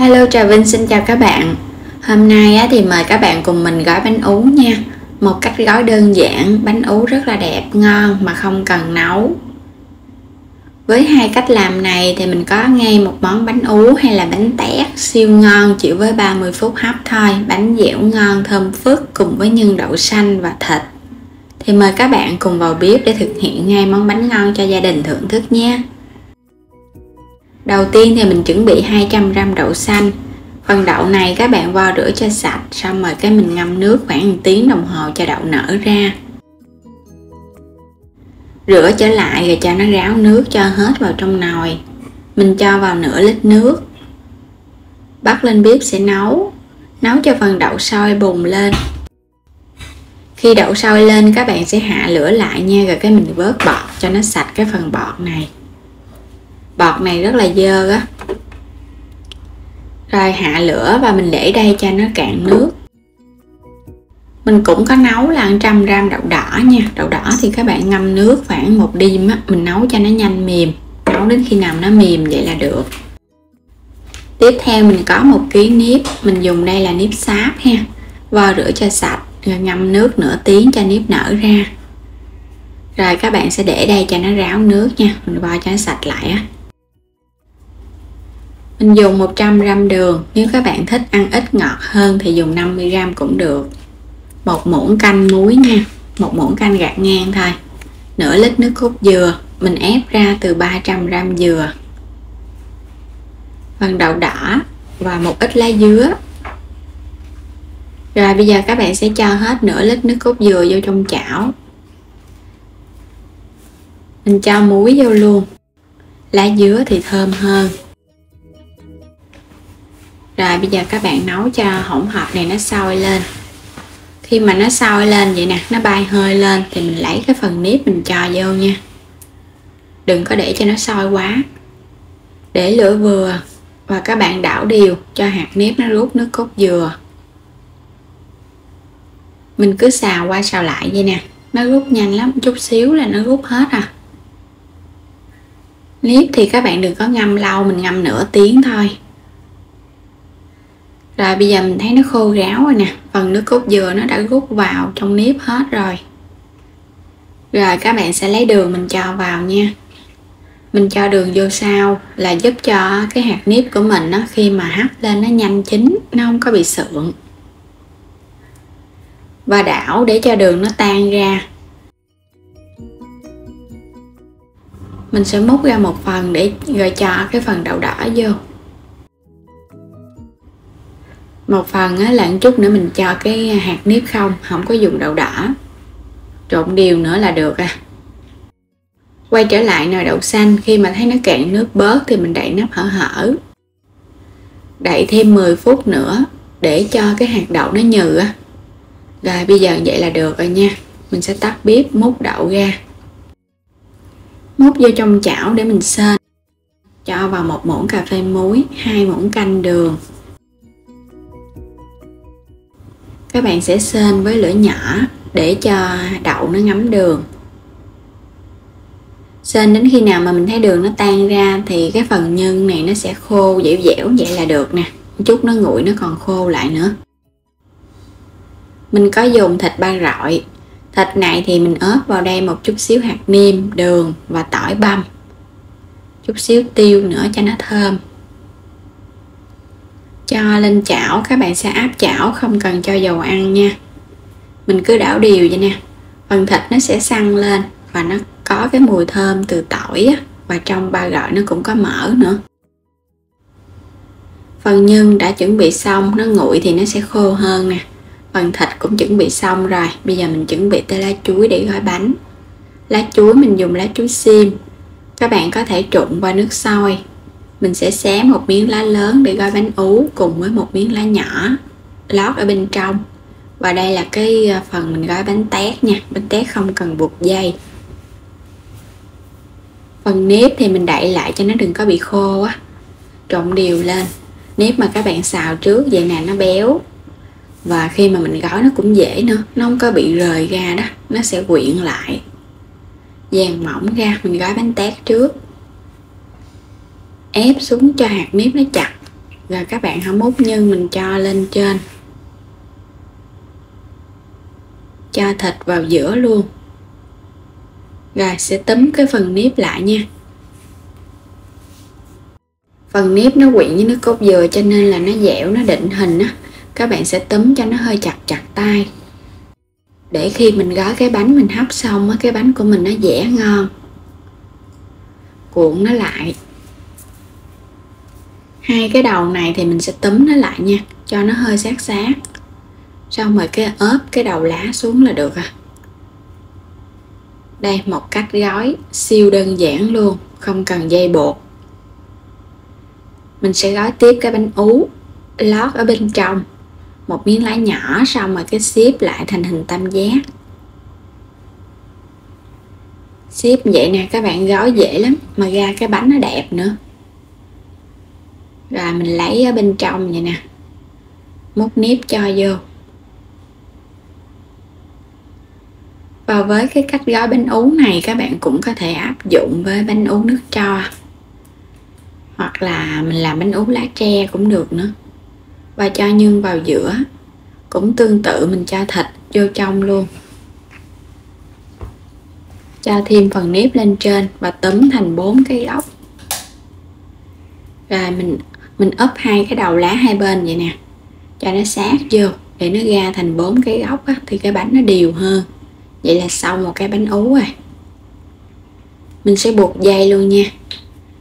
Hello, Trà Vinh xin chào các bạn. Hôm nay thì mời các bạn cùng mình gói bánh ú nha. Một cách gói đơn giản, bánh ú rất là đẹp, ngon mà không cần nấu. Với hai cách làm này thì mình có ngay một món bánh ú hay là bánh tét siêu ngon chỉ với 30 phút hấp thôi. Bánh dẻo ngon, thơm phức cùng với nhân đậu xanh và thịt. Thì mời các bạn cùng vào bếp để thực hiện ngay món bánh ngon cho gia đình thưởng thức nhé. Đầu tiên thì mình chuẩn bị 200g đậu xanh. Phần đậu này các bạn vo rửa cho sạch, xong rồi mình ngâm nước khoảng 1 tiếng đồng hồ cho đậu nở ra. Rửa trở lại rồi cho nó ráo nước cho hết vào trong nồi. Mình cho vào nửa lít nước. Bắt lên bếp sẽ nấu cho phần đậu sôi bùng lên. Khi đậu sôi lên các bạn sẽ hạ lửa lại nha, rồi mình vớt bọt cho nó sạch cái phần bọt này. Bọt này rất là dơ á. Rồi hạ lửa và mình để đây cho nó cạn nước. Mình cũng có nấu là 100g đậu đỏ nha. Đậu đỏ thì các bạn ngâm nước khoảng 1 đêm á, mình nấu cho nó nhanh mềm. Nấu đến khi nào nó mềm vậy là được. Tiếp theo mình có 1 kg nếp, mình dùng đây là nếp sáp ha. Vo rửa cho sạch, rồi ngâm nước nửa tiếng cho nếp nở ra. Rồi các bạn sẽ để đây cho nó ráo nước nha, mình vo cho nó sạch lại á. Mình dùng 100g đường, nếu các bạn thích ăn ít ngọt hơn thì dùng 50g cũng được. 1 muỗng canh muối nha, 1 muỗng canh gạt ngang thôi. Nửa lít nước cốt dừa, mình ép ra từ 300g dừa. Phần đậu đỏ và một ít lá dứa. Rồi bây giờ các bạn sẽ cho hết nửa lít nước cốt dừa vô trong chảo. Mình cho muối vô luôn. Lá dứa thì thơm hơn. Rồi bây giờ các bạn nấu cho hỗn hợp này nó sôi lên. Khi mà nó sôi lên vậy nè, nó bay hơi lên thì mình lấy cái phần nếp mình cho vô nha. Đừng có để cho nó sôi quá. Để lửa vừa và các bạn đảo đều cho hạt nếp nó rút nước cốt dừa. Mình cứ xào qua xào lại vậy nè, nó rút nhanh lắm, chút xíu là nó rút hết à. Nếp thì các bạn đừng có ngâm lâu, mình ngâm nửa tiếng thôi. Rồi bây giờ mình thấy nó khô ráo rồi nè, phần nước cốt dừa nó đã rút vào trong nếp hết rồi. Rồi các bạn sẽ lấy đường mình cho vào nha. Mình cho đường vô sau là giúp cho cái hạt nếp của mình nó khi mà hấp lên nó nhanh chín, nó không có bị sượng. Và đảo để cho đường nó tan ra. Mình sẽ múc ra một phần để rồi cho cái phần đậu đỏ vô. Một phần là một chút nữa mình cho cái hạt nếp không có dùng đậu đỏ. Trộn đều nữa là được à. Quay trở lại nồi đậu xanh, khi mà thấy nó cạn nước bớt thì mình đậy nắp hở. Đậy thêm 10 phút nữa để cho cái hạt đậu nó nhừ á. Rồi bây giờ vậy là được rồi nha. Mình sẽ tắt bếp múc đậu ra. Múc vô trong chảo để mình sên. Cho vào 1 muỗng cà phê muối, 2 muỗng canh đường. Các bạn sẽ sên với lửa nhỏ để cho đậu nó ngấm đường. Sên đến khi nào mà mình thấy đường nó tan ra thì cái phần nhân này nó sẽ khô dẻo dẻo vậy là được nè. Một chút nó nguội nó còn khô lại nữa. Mình có dùng thịt ba rọi. Thịt này thì mình ướp vào đây một chút xíu hạt nêm, đường và tỏi băm. Chút xíu tiêu nữa cho nó thơm. Cho lên chảo, các bạn sẽ áp chảo không cần cho dầu ăn nha. Mình cứ đảo đều vậy nè. Phần thịt nó sẽ săn lên và nó có cái mùi thơm từ tỏi á, và trong ba gỏi nó cũng có mỡ nữa. Phần nhân đã chuẩn bị xong, nó nguội thì nó sẽ khô hơn nè. Phần thịt cũng chuẩn bị xong rồi. Bây giờ mình chuẩn bị tới lá chuối để gói bánh. Lá chuối mình dùng lá chuối xiêm. Các bạn có thể trụng qua nước sôi. Mình sẽ xé một miếng lá lớn để gói bánh ú cùng với một miếng lá nhỏ lót ở bên trong. Và đây là cái phần mình gói bánh tét nha. Bánh tét không cần buộc dây. Phần nếp thì mình đậy lại cho nó đừng có bị khô á. Trộn đều lên. Nếp mà các bạn xào trước vậy nè, nó béo. Và khi mà mình gói nó cũng dễ nữa. Nó không có bị rời ra đó. Nó sẽ quyện lại. Dàn mỏng ra. Mình gói bánh tét trước. Ép xuống cho hạt nếp nó chặt. Rồi các bạn hãy múc nhân mình cho lên trên, cho thịt vào giữa luôn. Rồi sẽ túm cái phần nếp lại nha. Phần nếp nó quyện với nước cốt dừa cho nên là nó dẻo, nó định hình á. Các bạn sẽ túm cho nó hơi chặt chặt tay, để khi mình gói cái bánh mình hấp xong á, cái bánh của mình nó dẻ ngon. Cuộn nó lại. Hai cái đầu này thì mình sẽ túm nó lại nha, cho nó hơi sát sát. Xong rồi cái ốp cái đầu lá xuống là được à. Đây, một cách gói siêu đơn giản luôn, không cần dây buộc. Mình sẽ gói tiếp cái bánh ú, lót ở bên trong một miếng lá nhỏ, xong rồi cái xếp lại thành hình tam giác. Xếp vậy nè, các bạn gói dễ lắm, mà ra cái bánh nó đẹp nữa. Rồi mình lấy ở bên trong vậy nè, múc nếp cho vô. Và với cái cách gói bánh ú này các bạn cũng có thể áp dụng với bánh ú nước tro, hoặc là mình làm bánh ú lá tre cũng được nữa. Và cho nhân vào giữa, cũng tương tự mình cho thịt vô trong luôn. Cho thêm phần nếp lên trên và túm thành 4 cái góc. Rồi mình úp hai cái đầu lá hai bên vậy nè, cho nó sát vô để nó ra thành 4 cái góc á, thì cái bánh nó đều hơn. Vậy là xong một cái bánh ú rồi. Mình sẽ buộc dây luôn nha.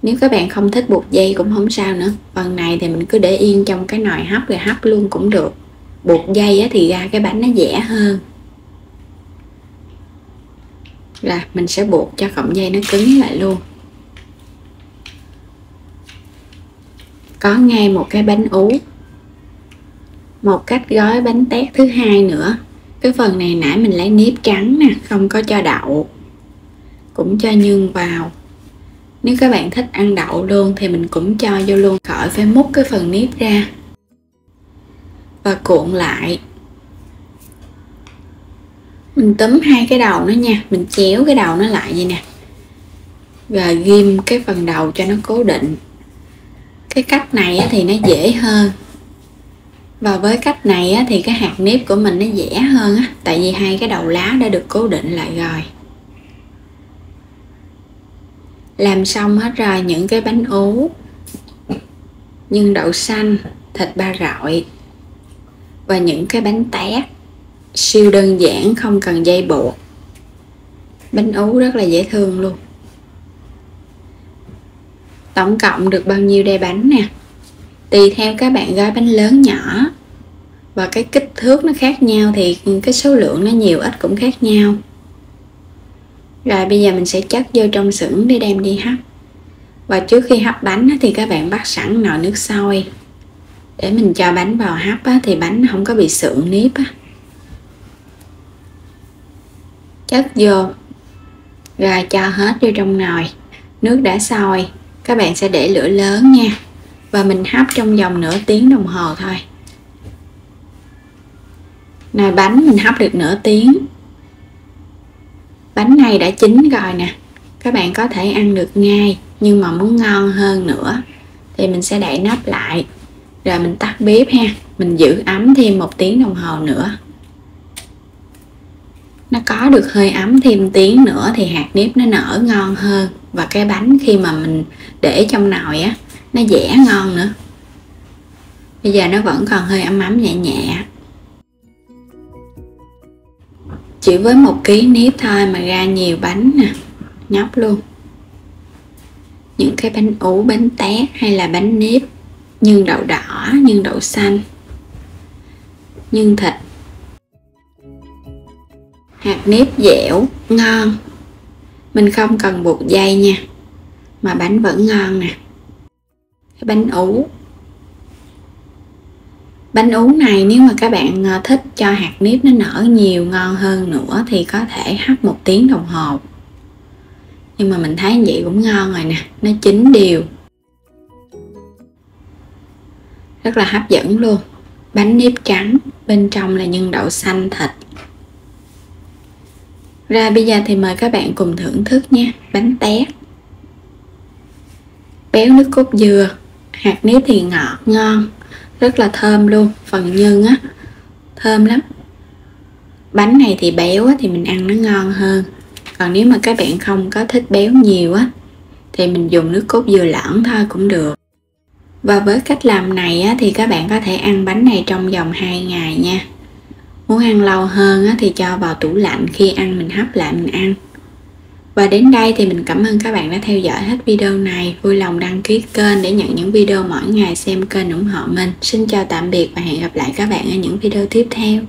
Nếu các bạn không thích buộc dây cũng không sao nữa. Phần này thì mình cứ để yên trong cái nồi hấp rồi hấp luôn cũng được. Buộc dây á thì ra cái bánh nó dẻ hơn. Rồi mình sẽ buộc cho cọng dây nó cứng lại luôn. Có ngay một cái bánh ú. Một cách gói bánh tét thứ hai nữa. Cái phần này nãy mình lấy nếp trắng nè, không có cho đậu, cũng cho nhân vào. Nếu các bạn thích ăn đậu luôn thì mình cũng cho vô luôn, khỏi phải múc cái phần nếp ra. Và cuộn lại. Mình túm hai cái đầu nó nha, mình chéo cái đầu nó lại vậy nè. Rồi ghim cái phần đầu cho nó cố định. Cái cách này thì nó dễ hơn. Và với cách này thì cái hạt nếp của mình nó dẻ hơn á, tại vì hai cái đầu lá đã được cố định lại rồi. Làm xong hết rồi những cái bánh ú, nhân đậu xanh, thịt ba rọi và những cái bánh tét siêu đơn giản, không cần dây buộc. Bánh ú rất là dễ thương luôn. Tổng cộng được bao nhiêu đây bánh nè? Tùy theo các bạn gói bánh lớn nhỏ và cái kích thước nó khác nhau thì cái số lượng nó nhiều ít cũng khác nhau. Rồi bây giờ mình sẽ chất vô trong xửng để đem đi hấp. Và trước khi hấp bánh thì các bạn bắt sẵn nồi nước sôi để mình cho bánh vào hấp thì bánh không có bị sượng nếp. Chất vô, rồi cho hết vô trong nồi. Nước đã sôi, các bạn sẽ để lửa lớn nha. Và mình hấp trong vòng nửa tiếng đồng hồ thôi. Nồi bánh mình hấp được nửa tiếng. Bánh này đã chín rồi nè. Các bạn có thể ăn được ngay, nhưng mà muốn ngon hơn nữa thì mình sẽ đậy nắp lại. Rồi mình tắt bếp ha. Mình giữ ấm thêm 1 tiếng đồng hồ nữa. Nó có được hơi ấm thêm tiếng nữa thì hạt nếp nó nở ngon hơn. Và cái bánh khi mà mình để trong nồi á, nó dẻ ngon nữa. Bây giờ nó vẫn còn hơi ấm ấm nhẹ nhẹ. Chỉ với 1 kg nếp thôi mà ra nhiều bánh nè, nhóc luôn. Những cái bánh ú, bánh tét hay là bánh nếp, nhân đậu đỏ, nhân đậu xanh, nhân thịt. Hạt nếp dẻo, ngon. Mình không cần buộc dây nha, mà bánh vẫn ngon nè. Cái bánh ú. Bánh ú này nếu mà các bạn thích cho hạt nếp nó nở nhiều ngon hơn nữa thì có thể hấp 1 tiếng đồng hồ. Nhưng mà mình thấy vậy cũng ngon rồi nè, nó chín đều. Rất là hấp dẫn luôn. Bánh nếp trắng, bên trong là nhân đậu xanh thịt. Rồi bây giờ thì mời các bạn cùng thưởng thức nha. Bánh tét, béo nước cốt dừa Hạt nếp thì ngọt ngon, rất là thơm luôn, phần nhân á thơm lắm. Bánh này thì béo á, thì mình ăn nó ngon hơn. Còn nếu mà các bạn không có thích béo nhiều á thì mình dùng nước cốt dừa lẫn thôi cũng được. Và với cách làm này á, thì các bạn có thể ăn bánh này trong vòng 2 ngày nha. Muốn ăn lâu hơn á, thì cho vào tủ lạnh, khi ăn mình hấp lại mình ăn. Và đến đây thì mình cảm ơn các bạn đã theo dõi hết video này. Vui lòng đăng ký kênh để nhận những video mỗi ngày, xem kênh ủng hộ mình. Xin chào tạm biệt và hẹn gặp lại các bạn ở những video tiếp theo.